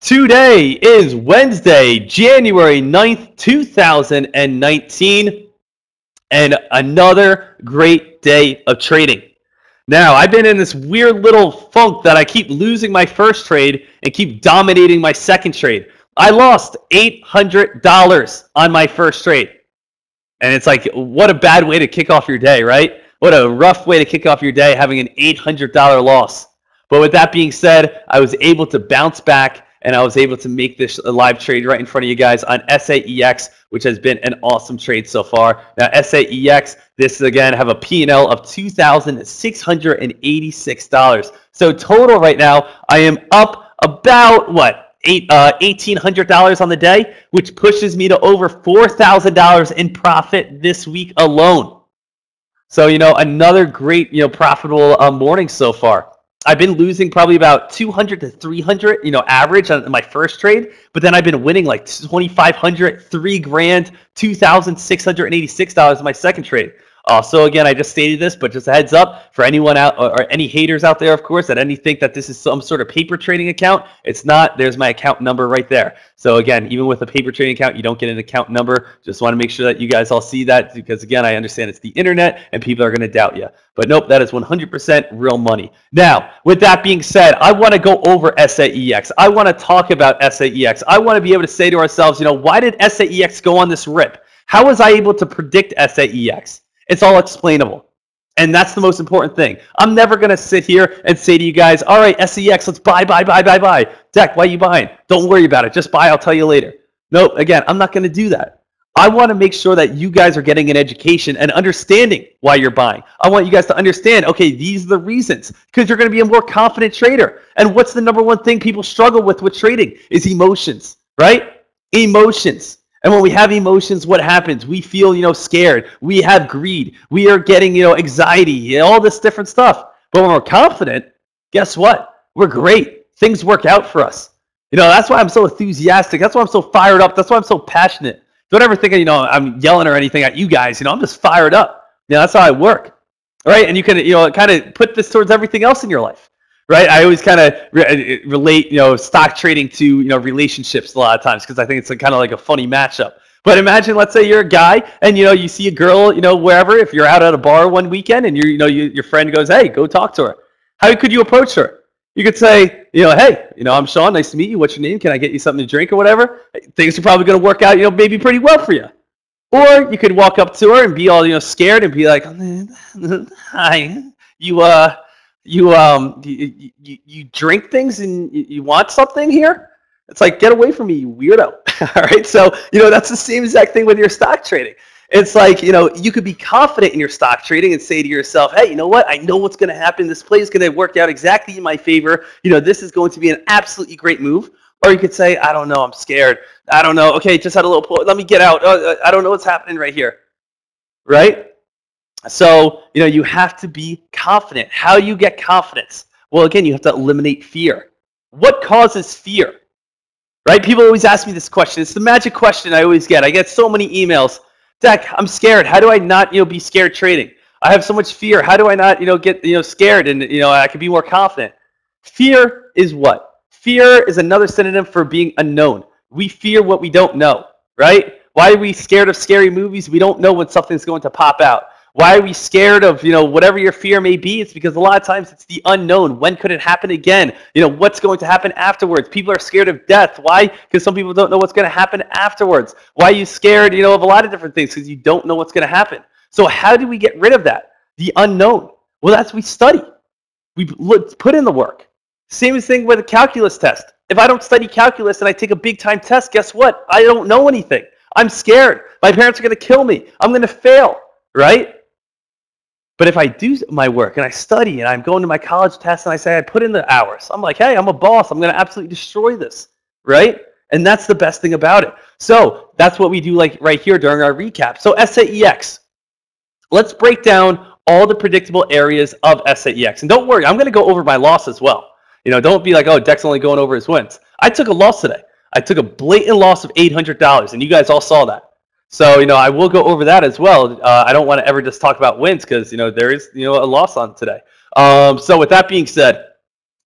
Today is Wednesday, January 9th, 2019, and another great day of trading. Now, I've been in this weird little funk that I keep losing my first trade and keep dominating my second trade. I lost $800 on my first trade. And it's like, what a bad way to kick off your day, right? What a rough way to kick off your day, having an $800 loss. But with that being said, I was able to bounce back, and I was able to make this a live trade right in front of you guys on SAEX, which has been an awesome trade so far. Now, SAEX, this again, have a P&L of $2,686. So total right now, I am up about, $1,800 on the day, which pushes me to over $4,000 in profit this week alone. So, another great, profitable morning so far. I've been losing probably about 200 to 300, average on my first trade, but then I've been winning like 2,500, $3,000, $2,686 in my second trade. So again, I just stated this, but just a heads up for anyone out or any haters out there, of course, that think that this is some sort of paper trading account. It's not. There's my account number right there. So again, even with a paper trading account, you don't get an account number. Just want to make sure that you guys all see that, because again, I understand it's the internet and people are going to doubt you. But nope, that is 100% real money. Now, with that being said, I want to go over SAEX. I want to talk about SAEX. I want to be able to say to ourselves, why did SAEX go on this rip? How was I able to predict SAEX? It's all explainable. And that's the most important thing. I'm never going to sit here and say to you guys, all right, SAEX, let's buy. Dek, why are you buying? Don't worry about it. Just buy. I'll tell you later. Nope. Again, I'm not going to do that. I want to make sure that you guys are getting an education and understanding why you're buying. I want you guys to understand, okay, these are the reasons, because you're going to be a more confident trader. And what's the number one thing people struggle with trading is emotions, right? Emotions. And when we have emotions, what happens? We feel, scared. We have greed. We are getting, anxiety, all this different stuff. But when we're confident, guess what? We're great. Things work out for us. That's why I'm so enthusiastic. That's why I'm so fired up. That's why I'm so passionate. Don't ever think, I'm yelling or anything at you guys. I'm just fired up. That's how I work. All right? And you can, kind of put this towards everything else in your life. Right? I always kind of relate, stock trading to, relationships a lot of times, because I think it's kind of like a funny matchup. But imagine, let's say you're a guy and, you see a girl, wherever, if you're out at a bar one weekend and your friend goes, hey, go talk to her. How could you approach her? You could say, hey, I'm Sean. Nice to meet you. What's your name? Can I get you something to drink or whatever? Things are probably going to work out, maybe pretty well for you. Or you could walk up to her and be all, scared and be like, hi, you drink things and you want something here? It's like, get away from me, you weirdo. All right. So, that's the same exact thing with your stock trading. It's like, you could be confident in your stock trading and say to yourself, hey, you know what? I know what's going to happen. This play is going to work out exactly in my favor. This is going to be an absolutely great move. Or you could say, I don't know. I'm scared. I don't know. Okay. Just had a little pull. Let me get out. I don't know what's happening right here. Right? So, you have to be confident. How do you get confidence? Well, again, you have to eliminate fear. What causes fear? Right? People always ask me this question. It's the magic question I always get. I get so many emails. Dek, I'm scared. How do I not, be scared trading? I have so much fear. How do I not, get, scared and, I can be more confident? Fear is what? Fear is another synonym for being unknown. We fear what we don't know, right? Why are we scared of scary movies? We don't know when something's going to pop out. Why are we scared of, whatever your fear may be? It's because a lot of times it's the unknown. When could it happen again? What's going to happen afterwards? People are scared of death. Why? Because some people don't know what's going to happen afterwards. Why are you scared, of a lot of different things? Because you don't know what's going to happen. So how do we get rid of that? The unknown. Well, that's we study. We put in the work. Same thing with a calculus test. If I don't study calculus and I take a big time test, guess what? I don't know anything. I'm scared. My parents are going to kill me. I'm going to fail, right? But if I do my work and I study and I'm going to my college test and I say I put in the hours, I'm like, hey, I'm a boss. I'm going to absolutely destroy this, right? And that's the best thing about it. So that's what we do like right here during our recap. So SAEX, let's break down all the predictable areas of SAEX. And don't worry, I'm going to go over my loss as well. Don't be like, oh, Dek's only going over his wins. I took a loss today. I took a blatant loss of $800, and you guys all saw that. So, I will go over that as well. I don't want to ever just talk about wins because, there is, a loss on today. So with that being said,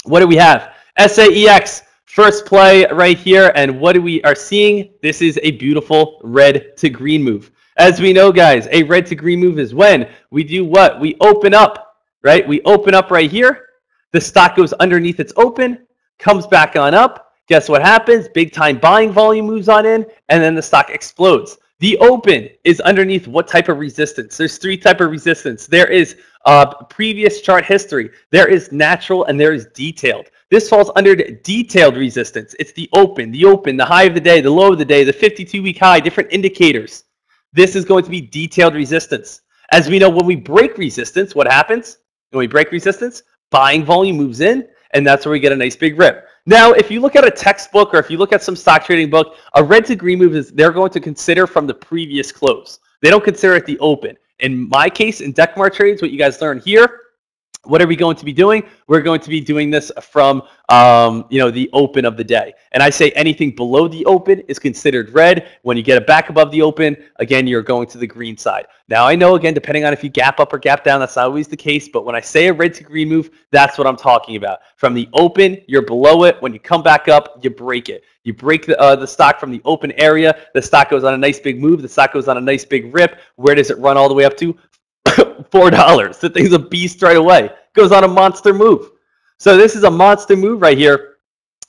what do we have? SAEX, First play right here, and what we are seeing, this is a beautiful red to green move. As we know, guys, a red to green move is when we do what? We open up, right? We open up right here. The stock goes underneath its open, comes back on up. Guess what happens? Big time buying volume moves on in, and then the stock explodes. The open is underneath what type of resistance? There's three types of resistance. There is previous chart history. There is natural, and there is detailed. This falls under detailed resistance. It's the open, the high of the day, the low of the day, the 52-week high, different indicators. This is going to be detailed resistance. As we know, when we break resistance, what happens? When we break resistance, buying volume moves in, and that's where we get a nice big rip. Now, if you look at a textbook or if you look at some stock trading book, a red to green move is they're going to consider from the previous close. They don't consider it the open. In my case, in Dekmar trades, what you guys learn here, what are we going to be doing? We're going to be doing this from the open of the day. And I say anything below the open is considered red. When you get it back above the open, again, you're going to the green side. Now, I know, again, depending on if you gap up or gap down, that's not always the case. But when I say a red to green move, that's what I'm talking about. From the open, you're below it. When you come back up, you break it. You break the stock from the open area. The stock goes on a nice big move. The stock goes on a nice big rip. Where does it run all the way up to? $4. The thing's a beast right away. Goes on a monster move. So this is a monster move right here.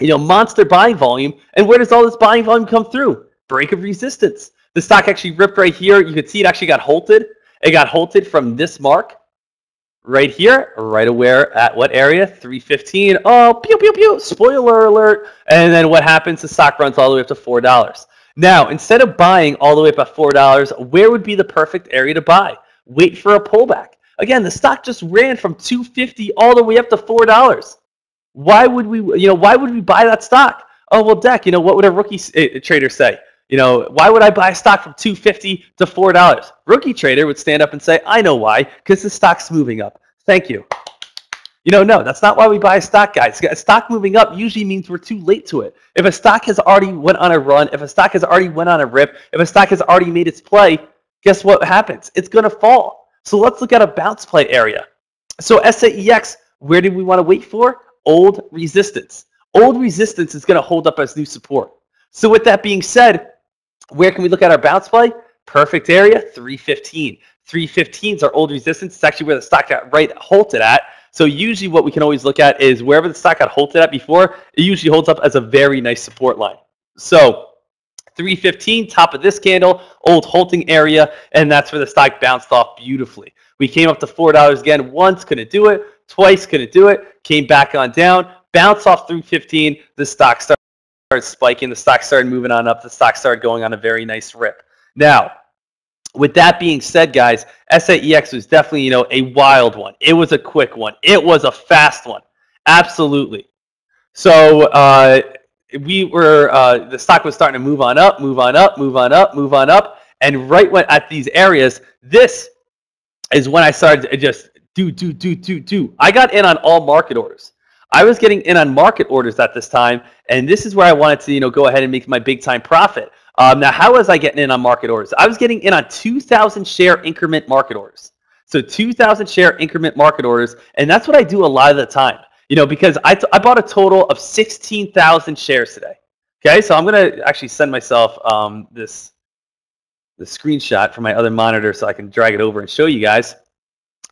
Monster buying volume. And where does all this buying volume come through? Break of resistance. The stock actually ripped right here. You can see it actually got halted. It got halted from this mark right here, right aware at what area? 315. Oh, pew, pew, pew. Spoiler alert. And then what happens? The stock runs all the way up to $4. Now, instead of buying all the way up at $4, where would be the perfect area to buy? Wait for a pullback. Again, the stock just ran from $2.50 all the way up to $4. Why would we buy that stock? Oh, well, Dek, what would a rookie trader say? Why would I buy a stock from $2.50 to $4? Rookie trader would stand up and say, I know why, because the stock's moving up. Thank you. No, that's not why we buy a stock, guys. A stock moving up usually means we're too late to it. If a stock has already went on a run, if a stock has already went on a rip, if a stock has already made its play, guess what happens? It's going to fall. So let's look at a bounce play area. So SAEX, where do we want to wait for? Old resistance. Old resistance is going to hold up as new support. So with that being said, where can we look at our bounce play? Perfect area, 315. 315 is our old resistance. It's actually where the stock got halted at. So usually what we can always look at is wherever the stock got halted at before, it usually holds up as a very nice support line. So 315, top of this candle, old halting area, and that's where the stock bounced off beautifully. We came up to $4 again once, couldn't do it. Twice, couldn't do it. Came back on down, bounced off 315. The stock started spiking. The stock started moving on up. The stock started going on a very nice rip. Now, with that being said, guys, SAEX was definitely, a wild one. It was a quick one. It was a fast one. Absolutely. So, the stock was starting to move on up, and right when at these areas, this is when I started to just do. I got in on all market orders. I was getting in on market orders at this time, and this is where I wanted to, go ahead and make my big time profit. Now, how was I getting in on market orders? I was getting in on 2,000 share increment market orders. So 2,000 share increment market orders, and that's what I do a lot of the time. Because I bought a total of 16,000 shares today. Okay, so I'm going to actually send myself the screenshot from my other monitor so I can drag it over and show you guys.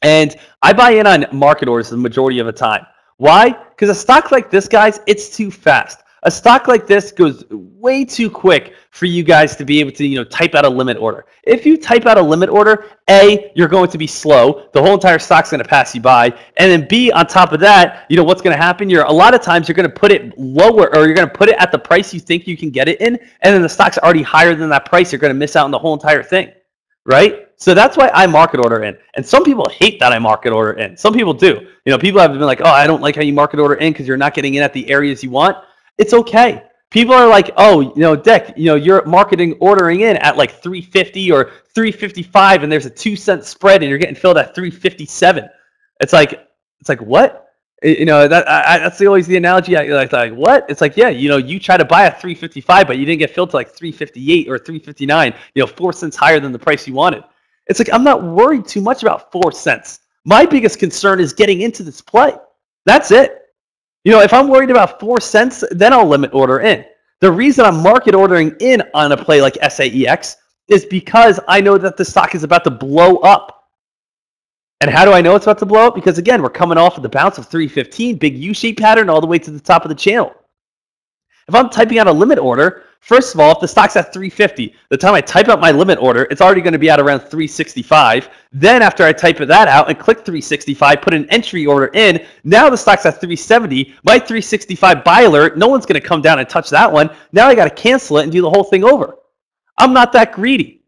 And I buy in on market orders the majority of the time. Why? Because a stock like this, guys, it's too fast. A stock like this goes way too quick for you guys to be able to, type out a limit order. If you type out a limit order, A, you're going to be slow. The whole entire stock's going to pass you by. And then B, on top of that, what's going to happen? A lot of times you're going to put it lower, or you're going to put it at the price you think you can get it in, and then the stock's already higher than that price. You're going to miss out on the whole entire thing, right? So that's why I market order in. And some people hate that I market order in. Some people do. People have been like, oh, I don't like how you market order in because you're not getting in at the areas you want. It's okay. People are like, oh, Dek, you're marketing ordering in at like 350 or 355, and there's a 2-cent spread, and you're getting filled at 357. It's like what? That's always the analogy. Like what? It's like, yeah, you try to buy at 355, but you didn't get filled to like 358 or 359. 4 cents higher than the price you wanted. It's like I'm not worried too much about 4 cents. My biggest concern is getting into this play. That's it. You know, if I'm worried about 4 cents, then I'll limit order in. The reason I'm market ordering in on a play like SAEX is because I know that the stock is about to blow up. And how do I know it's about to blow up? Because again, we're coming off of the bounce of 315, big U-shaped pattern all the way to the top of the channel. If I'm typing out a limit order, first of all, if the stock's at 350, the time I type out my limit order, it's already going to be at around 365. Then after I type that out and click 365, put an entry order in, now the stock's at 370. My 365 buy alert, no one's going to come down and touch that one. Now I got to cancel it and do the whole thing over. I'm not that greedy.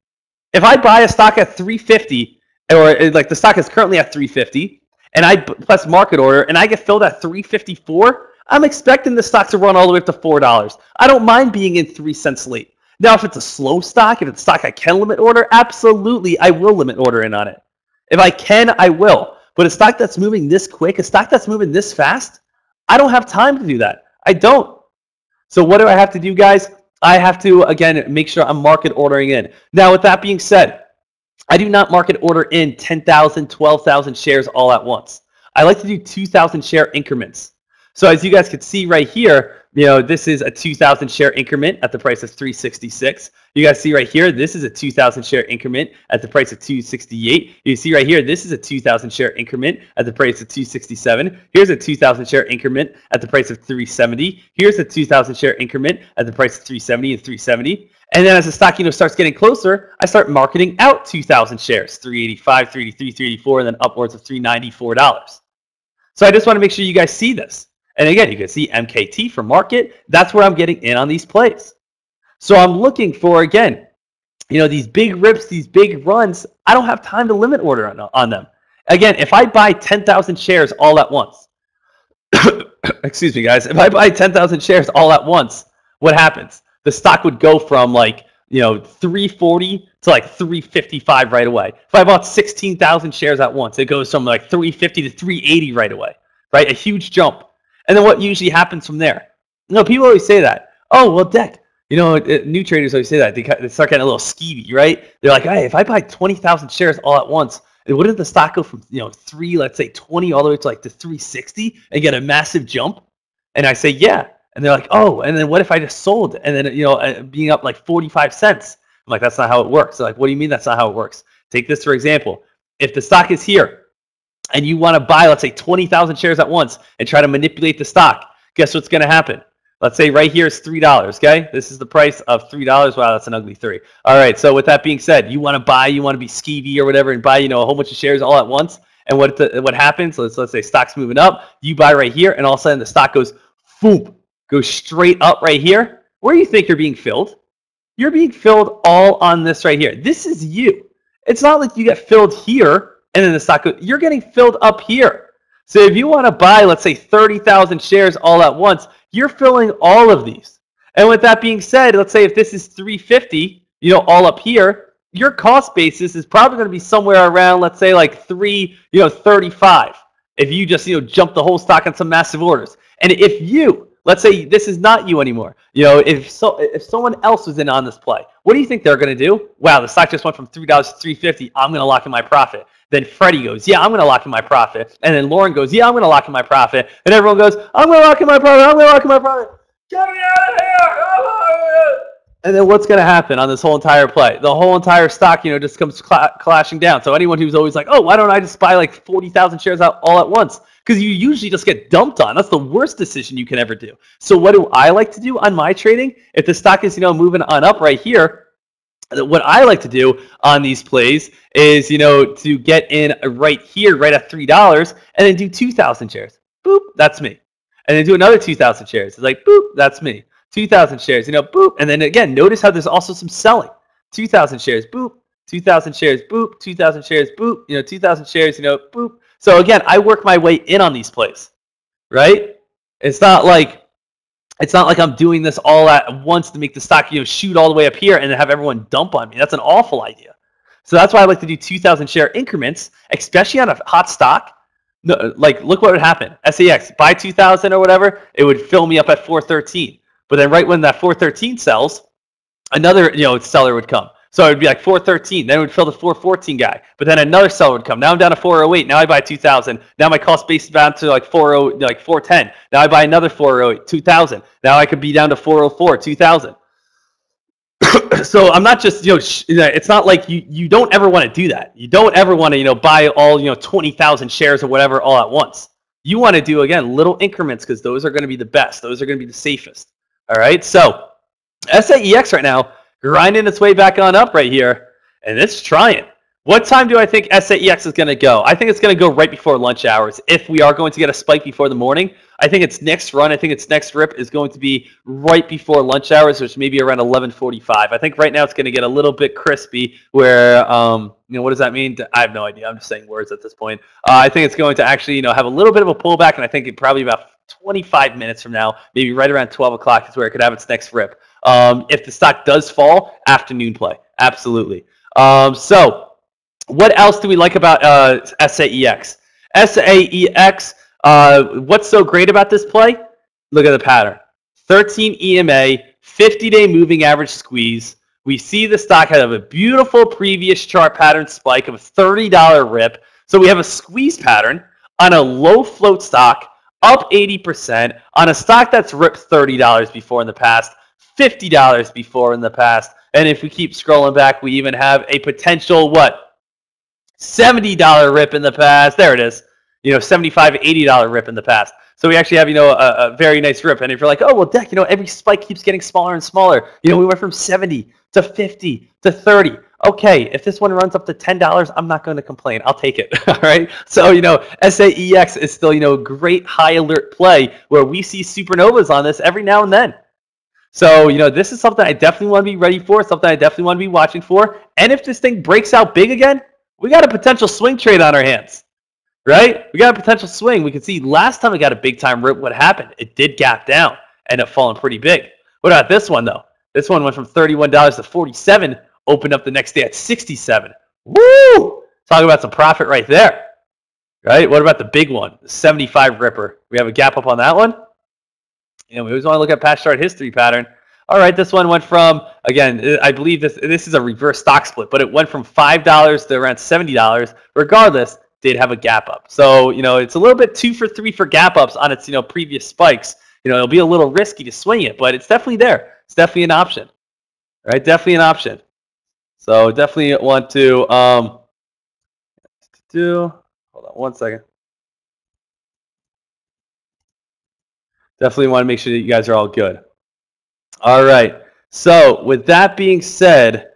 If I buy a stock at 350, or like the stock is currently at 350, and I press market order and I get filled at 354, I'm expecting the stock to run all the way up to $4. I don't mind being in 3 cents late. Now, if it's a slow stock, if it's a stock I can limit order, absolutely, I will limit order in on it. If I can, I will. But a stock that's moving this quick, a stock that's moving this fast, I don't have time to do that. I don't. So what do I have to do, guys? I have to, again, make sure I'm market ordering in. Now, with that being said, I do not market order in 10,000, 12,000 shares all at once. I like to do 2,000 share increments. So as you guys can see right here, you know, this is a 2,000 share increment at the price of 366. You guys see right here, this is a 2,000 share increment at the price of 268. You see right here, this is a 2,000 share increment at the price of 267. Here's a 2,000 share increment at the price of 370. Here's a 2,000 share increment at the price of 370 and 370. And then as the stock, you know, starts getting closer, I start marketing out 2,000 shares, 385, 383, 384, and then upwards of $394. So I just want to make sure you guys see this. And again, you can see MKT for market. That's where I'm getting in on these plays. So I'm looking for, again, you know, these big rips, these big runs. I don't have time to limit order on them. Again, if I buy 10,000 shares all at once, excuse me, guys, if I buy 10,000 shares all at once, what happens? The stock would go from like, you know, 340 to like 355 right away. If I bought 16,000 shares at once, it goes from like 350 to 380 right away, right? A huge jump. And then what usually happens from there? You know, people always say that. Oh, well, Dek, you know, new traders always say that. They start getting a little skeevy, right? They're like, hey, if I buy 20,000 shares all at once, wouldn't the stock go from, you know, let's say 20 all the way to like to 360 and get a massive jump? And I say, yeah. And they're like, oh, and then what if I just sold? And then, you know, being up like 45 cents. I'm like, that's not how it works. They're like, what do you mean that's not how it works? Take this for example. If the stock is here, and you want to buy, let's say, 20,000 shares at once and try to manipulate the stock, guess what's going to happen? Let's say right here is $3, okay? This is the price of $3. Wow, that's an ugly 3. All right, so with that being said, you want to buy, you want to be skeevy or whatever and buy, you know, a whole bunch of shares all at once. And what happens, let's say stock's moving up, you buy right here, and all of a sudden the stock goes, boom, goes straight up right here. Where do you think you're being filled? You're being filled all on this right here. This is you. It's not like you get filled here, and then the stock goes, you're getting filled up here. So if you want to buy, let's say 30,000 shares all at once, you're filling all of these. And with that being said, let's say if this is 350, you know, all up here, your cost basis is probably going to be somewhere around, let's say like 35. If you just, you know, jump the whole stock on some massive orders. And if you, let's say this is not you anymore, you know, if someone else was in on this play, what do you think they're going to do? Wow, the stock just went from $3 to 350. I'm going to lock in my profit. Then Freddie goes, yeah, I'm going to lock in my profit. And then Lauren goes, yeah, I'm going to lock in my profit. And everyone goes, I'm going to lock in my profit. I'm going to lock in my profit. Get me out of here. And then what's going to happen on this whole entire play? The whole entire stock, you know, just comes clashing down. So anyone who's always like, oh, why don't I just buy like 40,000 shares out all at once? Because you usually just get dumped on. That's the worst decision you can ever do. So what do I like to do on my trading? If the stock is, you know, moving on up right here, what I like to do on these plays is, you know, to get in right here, right at $3, and then do 2,000 shares. Boop, that's me. And then do another 2,000 shares. It's like, boop, that's me. 2,000 shares, you know, boop. And then again, notice how there's also some selling. 2,000 shares, boop. 2,000 shares, boop. 2,000 shares, boop. You know, 2,000 shares, you know, boop. So again, I work my way in on these plays, right? It's not like I'm doing this all at once to make the stock, you know, shoot all the way up here and then have everyone dump on me. That's an awful idea. So that's why I like to do 2,000 share increments, especially on a hot stock. No, like, look what would happen. SAX, buy 2,000 or whatever, it would fill me up at 413. But then right when that 413 sells, another, you know, seller would come. So it would be like 413. Then it would fill the 414 guy. But then another seller would come. Now I'm down to 408. Now I buy 2,000. Now my cost base is down to like 410. Now I buy another 408, 2,000. Now I could be down to 404, 2,000. So I'm not just, it's not like you don't ever want to do that. You don't ever want to, buy all, 20,000 shares or whatever all at once. You want to do, again, little increments because those are going to be the best. Those are going to be the safest. All right. So SAEX right now, grinding its way back on up right here, and it's trying. What time do I think SAEX is going to go? I think it's going to go right before lunch hours. If we are going to get a spike before the morning, I think its next run, I think its next rip is going to be right before lunch hours, which may be around 11:45. I think right now it's going to get a little bit crispy where, what does that mean? I have no idea. I'm just saying words at this point. I think it's going to actually, have a little bit of a pullback, and I think it probably about 25 minutes from now, maybe right around 12 o'clock is where it could have its next rip. If the stock does fall, afternoon play. Absolutely. So what else do we like about SAEX? SAEX, what's so great about this play? Look at the pattern. 13 EMA, 50-day moving average squeeze. We see the stock have a beautiful previous chart pattern spike of a $30 rip. So we have a squeeze pattern on a low float stock, up 80%, on a stock that's ripped $30 before in the past, $50 before in the past. And if we keep scrolling back, we even have a potential, $70 rip in the past. There it is. $75, $80 rip in the past. So we actually have, a very nice rip. And if you're like, oh, well, Dek, every spike keeps getting smaller and smaller. We went from 70 to 50 to 30. Okay, if this one runs up to $10, I'm not going to complain. I'll take it. All right. So, SAEX is still, a great high alert play where we see supernovas on this every now and then. So, this is something I definitely want to be ready for, something I definitely want to be watching for. And if this thing breaks out big again, we got a potential swing trade on our hands, right? We got a potential swing. We can see last time we got a big-time rip, what happened? It did gap down, ended up falling pretty big. What about this one, though? This one went from $31 to $47, opened up the next day at $67. Woo! Talk about some profit right there, right? What about the big one, the 75 ripper? We have a gap up on that one? We always want to look at past chart history pattern. All right, this one went from, again, I believe this is a reverse stock split, but it went from $5 to around $70. Regardless, did have a gap up. So, it's a little bit 2 for 3 for gap ups on its, previous spikes. It'll be a little risky to swing it, but it's definitely there. It's definitely an option, right? Definitely an option. So definitely want to, hold on one second. Definitely want to make sure that you guys are all good. All right. So with that being said,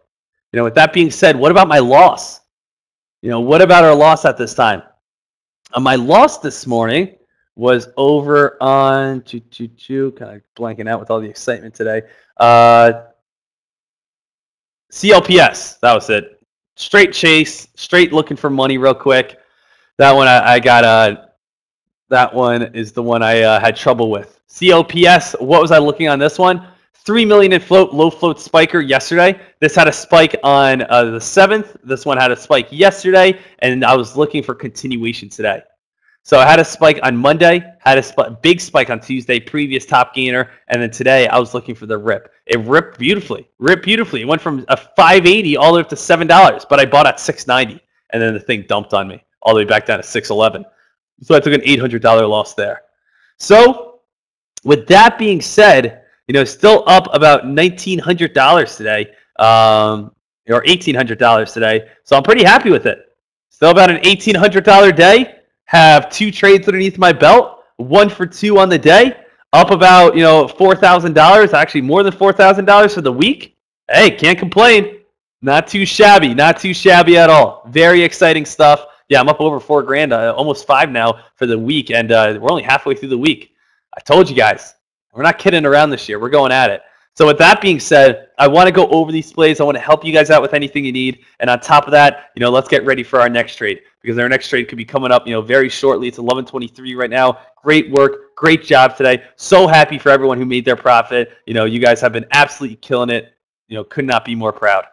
what about my loss? What about our loss at this time? My loss this morning was over on kind of blanking out with all the excitement today. CLPS, that was it. Straight chase, straight looking for money real quick. That one I got. That one is the one I had trouble with. CLPS. What was I looking on this one? 3 million in float, low float spiker yesterday. This had a spike on the 7th. This one had a spike yesterday, and I was looking for continuation today. So I had a spike on Monday, had a big spike on Tuesday, previous top gainer, and then today I was looking for the rip. It ripped beautifully. It went from a $5.80 all the way up to $7, but I bought at $6.90, and then the thing dumped on me all the way back down to $6.11. So I took an $800 loss there. So with that being said, still up about $1,900 today, or $1,800 today. So I'm pretty happy with it. Still about an $1,800 day. Have 2 trades underneath my belt. 1 for 2 on the day. Up about $4,000. Actually, more than $4,000 for the week. Hey, can't complain. Not too shabby. Not too shabby at all. Very exciting stuff. Yeah, I'm up over $4,000, almost 5 now for the week, and we're only halfway through the week. I told you guys. We're not kidding around this year. We're going at it. So with that being said, I want to go over these plays. I want to help you guys out with anything you need. And on top of that, let's get ready for our next trade, because our next trade could be coming up, very shortly. It's 11:23 right now. Great work. Great job today. So happy for everyone who made their profit. You guys have been absolutely killing it. Could not be more proud.